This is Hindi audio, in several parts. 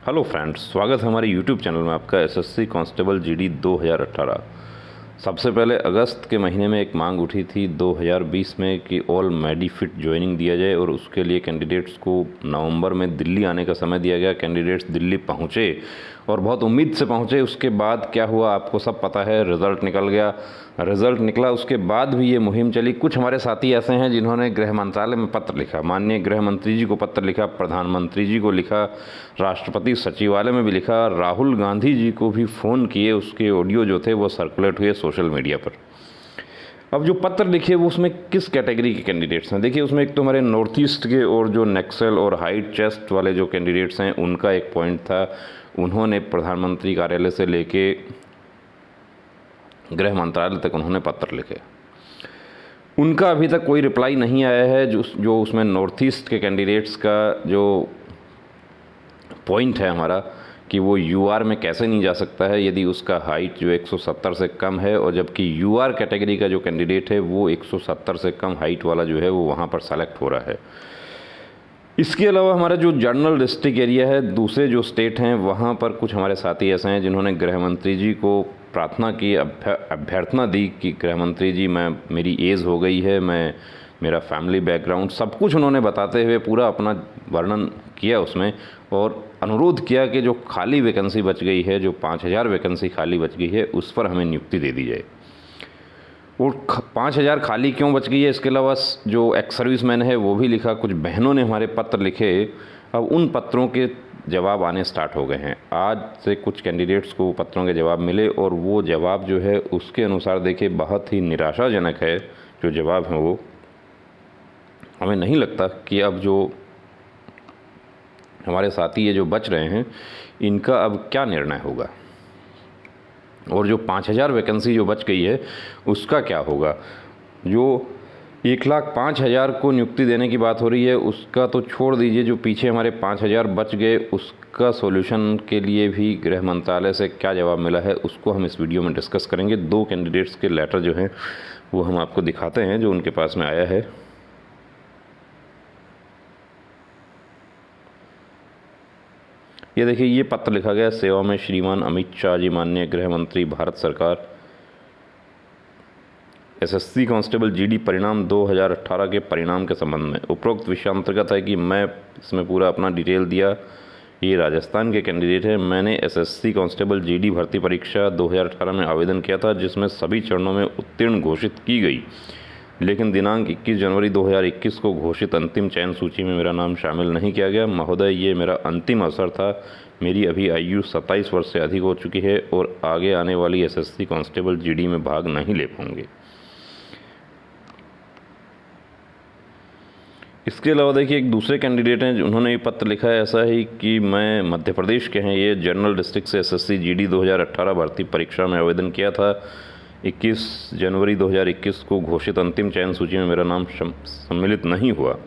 हेलो फ्रेंड्स, स्वागत है हमारे यूट्यूब चैनल में आपका एसएससी कांस्टेबल जीडी 2018। सबसे पहले अगस्त के महीने में एक मांग उठी थी 2020 में कि ऑल मेडिफिट ज्वाइनिंग दिया जाए और उसके लिए कैंडिडेट्स को नवंबर में दिल्ली आने का समय दिया गया। कैंडिडेट्स दिल्ली पहुंचे और बहुत उम्मीद से पहुंचे। उसके बाद क्या हुआ आपको सब पता है, रिज़ल्ट निकल गया। रिज़ल्ट निकला उसके बाद भी ये मुहिम चली। कुछ हमारे साथी ऐसे हैं जिन्होंने गृह मंत्रालय में पत्र लिखा, माननीय गृह मंत्री जी को पत्र लिखा, प्रधानमंत्री जी को लिखा, राष्ट्रपति सचिवालय में भी लिखा, राहुल गांधी जी को भी फ़ोन किए। उसके ऑडियो जो थे वो सर्कुलेट हुए सोशल मीडिया पर। अब जो पत्र लिखे वो उसमें किस कैटेगरी के कैंडिडेट्स हैं? देखिए, उसमें एक तो हमारे नॉर्थ ईस्ट के और जो नक्सल और हाइट चेस्ट वाले जो कैंडिडेट्स हैं उनका एक पॉइंट था। उन्होंने प्रधानमंत्री कार्यालय से लेके गृह मंत्रालय तक उन्होंने पत्र लिखे। उनका अभी तक कोई रिप्लाई नहीं आया है। जो उसमें नॉर्थ ईस्ट के कैंडिडेट्स का जो पॉइंट है हमारा कि वो यूआर में कैसे नहीं जा सकता है यदि उसका हाइट जो 170 से कम है, और जबकि यूआर कैटेगरी का जो कैंडिडेट है वो 170 से कम हाइट वाला जो है वो वहाँ पर सेलेक्ट हो रहा है। इसके अलावा हमारा जो जनरल डिस्ट्रिक्ट एरिया है, दूसरे जो स्टेट हैं वहाँ पर कुछ हमारे साथी ऐसे हैं जिन्होंने गृह मंत्री जी को प्रार्थना की, अभ्यर्थना दी कि गृह मंत्री जी मेरी एज हो गई है, मेरा फैमिली बैकग्राउंड सब कुछ उन्होंने बताते हुए पूरा अपना वर्णन किया उसमें, और अनुरोध किया कि जो खाली वैकेंसी बच गई है, जो 5000 वैकेंसी खाली बच गई है, उस पर हमें नियुक्ति दे दी जाए। और 5000 खाली क्यों बच गई है, इसके अलावा जो एक्स सर्विसमैन है वो भी लिखा, कुछ बहनों ने हमारे पत्र लिखे। अब उन पत्रों के जवाब आने स्टार्ट हो गए हैं। आज से कुछ कैंडिडेट्स को पत्रों के जवाब मिले और वो जवाब जो है उसके अनुसार देखिए बहुत ही निराशाजनक है। जो जवाब हैं वो हमें नहीं लगता कि अब जो हमारे साथी ये जो बच रहे हैं इनका अब क्या निर्णय होगा, और जो 5000 वैकेंसी जो बच गई है उसका क्या होगा। जो 1,05,000 को नियुक्ति देने की बात हो रही है उसका तो छोड़ दीजिए, जो पीछे हमारे 5000 बच गए उसका सॉल्यूशन के लिए भी गृह मंत्रालय से क्या जवाब मिला है उसको हम इस वीडियो में डिस्कस करेंगे। 2 कैंडिडेट्स के लेटर जो हैं वो हम आपको दिखाते हैं जो उनके पास में आया है। ये देखिए, ये पत्र लिखा गया सेवा में श्रीमान अमित शाह जी, माननीय गृह मंत्री भारत सरकार। एसएससी कांस्टेबल जीडी परिणाम 2018 के परिणाम के संबंध में उपरोक्त विषयांतर्गत है कि मैं इसमें पूरा अपना डिटेल दिया। ये राजस्थान के कैंडिडेट है। मैंने एसएससी कांस्टेबल जीडी भर्ती परीक्षा 2018 में आवेदन किया था जिसमें सभी चरणों में उत्तीर्ण घोषित की गई, लेकिन दिनांक 21 जनवरी 2021 को घोषित अंतिम चयन सूची में मेरा नाम शामिल नहीं किया गया। महोदय, ये मेरा अंतिम अवसर था। मेरी अभी आयु 27 वर्ष से अधिक हो चुकी है और आगे आने वाली एसएससी कांस्टेबल जीडी में भाग नहीं ले पाऊंगे। इसके अलावा देखिए, एक दूसरे कैंडिडेट हैं उन्होंने ये पत्र लिखा है ऐसा ही कि मैं मध्य प्रदेश के हैं, ये जनरल डिस्ट्रिक्ट से एसएससी जीडी 2018 भर्ती परीक्षा में आवेदन किया था। 21 जनवरी 2021 को घोषित अंतिम चयन सूची में मेरा नाम सम्मिलित नहीं हुआ।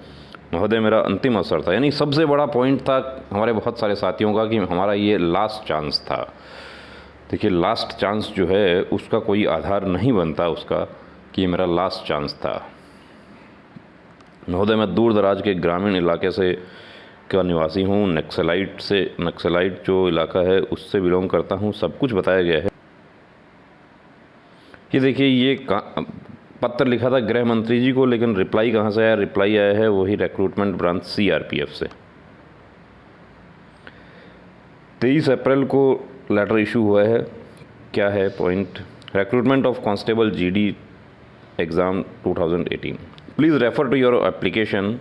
महोदय, मेरा अंतिम अवसर था। यानी सबसे बड़ा पॉइंट था हमारे बहुत सारे साथियों का कि हमारा ये लास्ट चांस था। देखिए, लास्ट चांस जो है उसका कोई आधार नहीं बनता उसका कि ये मेरा लास्ट चांस था। महोदय, मैं दूर दराज के ग्रामीण इलाके से का निवासी हूँ, नक्सलाइट जो इलाका है उससे बिलोंग करता हूँ, सब कुछ बताया गया है। ये देखिए, ये पत्र लिखा था गृह मंत्री जी को, लेकिन रिप्लाई कहाँ से आया? रिप्लाई आया है वही रिक्रूटमेंट ब्रांच सीआरपीएफ से। 23 अप्रैल को लेटर इशू हुआ है। क्या है point? Recruitment of constable GD exam 2018, please refer to your application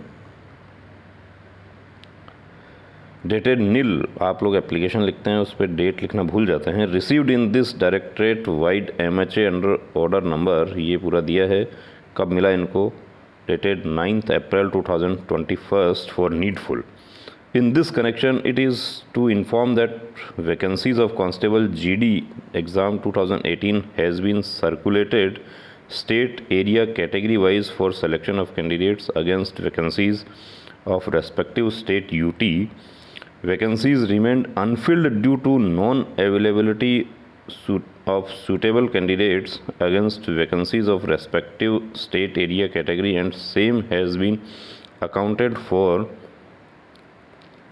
dated nil. आप लोग एप्लीकेशन लिखते हैं उस पर डेट लिखना भूल जाते हैं। Received in this directorate vide MHA under order number, ये पूरा दिया है। कब मिला इनको? Dated 9 April 2021 for needful. In this connection it is to inform that vacancies of constable GD exam 2018 has been circulated state area category wise for selection of candidates against vacancies of respective state UT. Vacancies remained unfilled due to non-availability of suitable candidates against vacancies of respective state area category, and same has been accounted for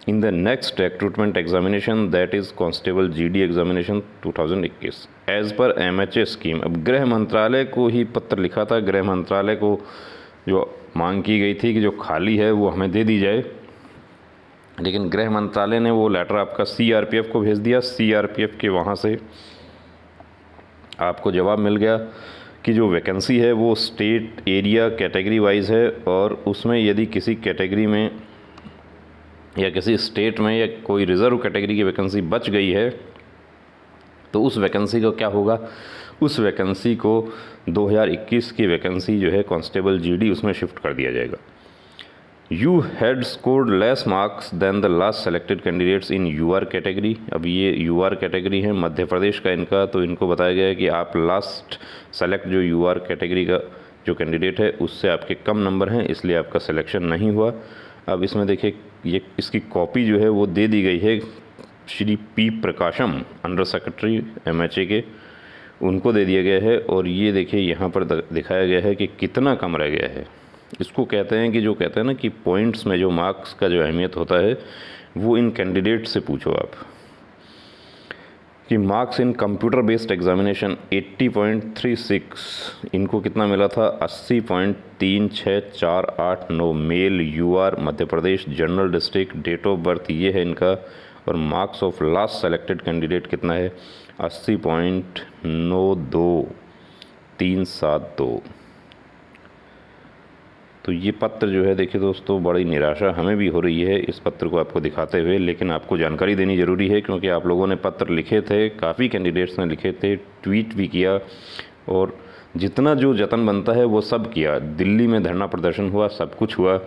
in the next recruitment examination that is constable GD examination 2021 as per MHA scheme. अब गृह मंत्रालय को ही पत्र लिखा था, गृह मंत्रालय को जो मांग की गई थी कि जो खाली है वो हमें दे दी जाए, लेकिन गृह मंत्रालय ने वो लेटर आपका सीआरपीएफ को भेज दिया। सीआरपीएफ के वहाँ से आपको जवाब मिल गया कि जो वैकेंसी है वो स्टेट एरिया कैटेगरी वाइज है, और उसमें यदि किसी कैटेगरी में या किसी स्टेट में या कोई रिज़र्व कैटेगरी की वैकेंसी बच गई है तो उस वैकेंसी का क्या होगा, उस वैकेंसी को 2021 की वैकेंसी जो है कांस्टेबल जीडी उसमें शिफ्ट कर दिया जाएगा। You had scored less marks than the last selected candidates in UR category. अब ये यूआर कैटेगरी है मध्य प्रदेश का इनका, तो इनको बताया गया है कि आप लास्ट सेलेक्ट जो यूआर कैटेगरी का जो कैंडिडेट है उससे आपके कम नंबर हैं, इसलिए आपका सिलेक्शन नहीं हुआ। अब इसमें देखिए ये इसकी कॉपी जो है वो दे दी गई है श्री पी प्रकाशम अंडर सेक्रेटरी एमएचए के, उनको दे दिया गया है। और ये देखिए यहाँ पर दिखाया गया है कि कितना कम रह गया है। इसको कहते हैं कि जो कहते हैं ना कि पॉइंट्स में जो मार्क्स का जो अहमियत होता है वो इन कैंडिडेट से पूछो आप कि marks in computer based examination 80.36, इनको कितना मिला था 80.36489। Male UR Madhya Pradesh general district, date of birth ये है इनका, और marks of last selected candidate कितना है 80.92372। तो ये पत्र जो है देखिए दोस्तों बड़ी निराशा हमें भी हो रही है इस पत्र को आपको दिखाते हुए, लेकिन आपको जानकारी देनी ज़रूरी है क्योंकि आप लोगों ने पत्र लिखे थे, काफ़ी कैंडिडेट्स ने लिखे थे, ट्वीट भी किया, और जितना जो जतन बनता है वो सब किया। दिल्ली में धरना प्रदर्शन हुआ, सब कुछ हुआ।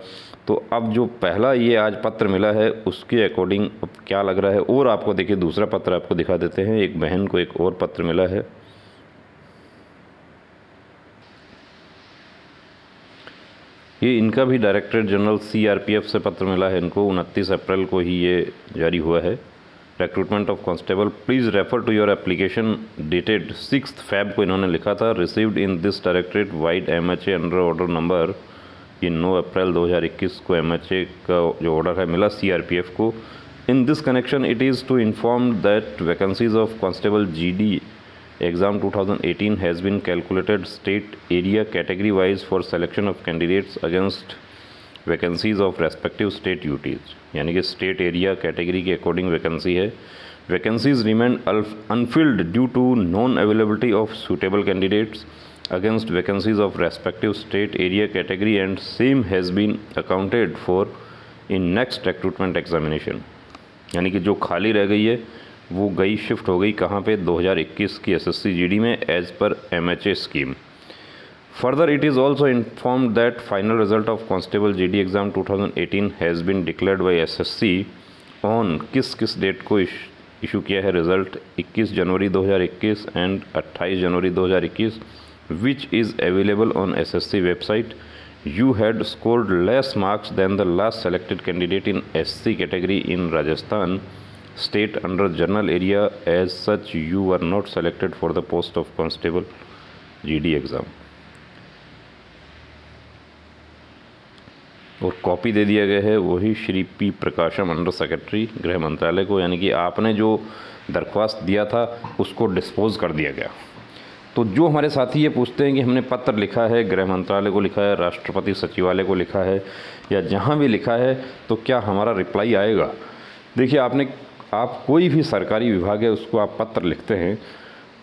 तो अब जो पहला ये आज पत्र मिला है उसके अकॉर्डिंग अब क्या लग रहा है, और आपको देखिए दूसरा पत्र आपको दिखा देते हैं। एक बहन को एक और पत्र मिला है, ये इनका भी डायरेक्टरेट जनरल सीआरपीएफ से पत्र मिला है इनको, 29 अप्रैल को ही ये जारी हुआ है। Recruitment of constable please refer to your application dated 6 Feb को इन्होंने लिखा था। Received in this directorate vide MHA under order number, ये 9 अप्रैल 2021 को एमएचए का जो ऑर्डर है मिला सीआरपीएफ को। In this connection it is to inform that vacancies of constable GD exam 2018 has been calculated state area category wise for selection of candidates against vacancies of respective state duties, यानी कि स्टेट एरिया कैटेगरी के अकॉर्डिंग वैकेंसी है। Vacancies remain unfilled due to non availability of suitable candidates against vacancies of respective state area category and same has been accounted for in next recruitment examination. यानी कि जो खाली रह गई है वो गई शिफ्ट हो गई कहाँ पे 2021 की एसएससी जीडी में as per MHA scheme. Further it is also informed that final result of constable GD exam 2018 has been declared by SSC on किस डेट को इशू किया है result 21 January 2021 and 28 January 2021 which is available on SSC website. You had scored less marks than the last selected candidate in SC category in Rajasthan state under general area. As such, you were not selected for the post of constable GD exam. और कॉपी दे दिया गया है वही श्री पी प्रकाशम अंडर सेक्रेटरी गृह मंत्रालय को, यानी कि आपने जो दरख्वास्त दिया था उसको डिस्पोज कर दिया गया। तो जो हमारे साथी ये पूछते हैं कि हमने पत्र लिखा है, गृह मंत्रालय को लिखा है, राष्ट्रपति सचिवालय को लिखा है या जहाँ भी लिखा है, तो क्या हमारा रिप्लाई आएगा? देखिए, आप कोई भी सरकारी विभाग है उसको आप पत्र लिखते हैं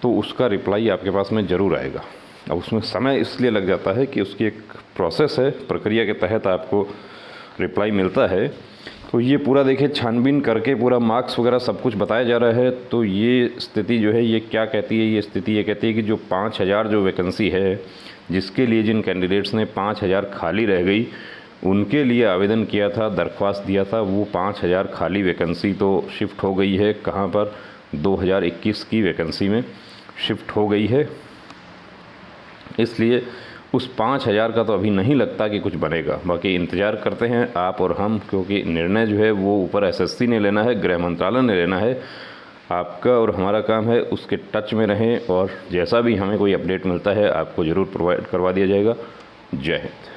तो उसका रिप्लाई आपके पास में ज़रूर आएगा। अब उसमें समय इसलिए लग जाता है कि उसकी एक प्रोसेस है, प्रक्रिया के तहत आपको रिप्लाई मिलता है। तो ये पूरा देखिए छानबीन करके पूरा मार्क्स वगैरह सब कुछ बताया जा रहा है। तो ये स्थिति जो है ये क्या कहती है, ये स्थिति ये कहती है कि जो 5000 जो वैकेंसी है जिसके लिए जिन कैंडिडेट्स ने 5000 खाली रह गई उनके लिए आवेदन किया था, दरख्वास्त दिया था, वो 5000 खाली वैकेंसी तो शिफ्ट हो गई है कहाँ पर 2021 की वैकेंसी में शिफ्ट हो गई है। इसलिए उस 5000 का तो अभी नहीं लगता कि कुछ बनेगा। बाकी इंतज़ार करते हैं आप और हम, क्योंकि निर्णय जो है वो ऊपर एसएससी ने लेना है, गृह मंत्रालय ने लेना है। आपका और हमारा काम है उसके टच में रहें और जैसा भी हमें कोई अपडेट मिलता है आपको ज़रूर प्रोवाइड करवा दिया जाएगा। जय हिंद।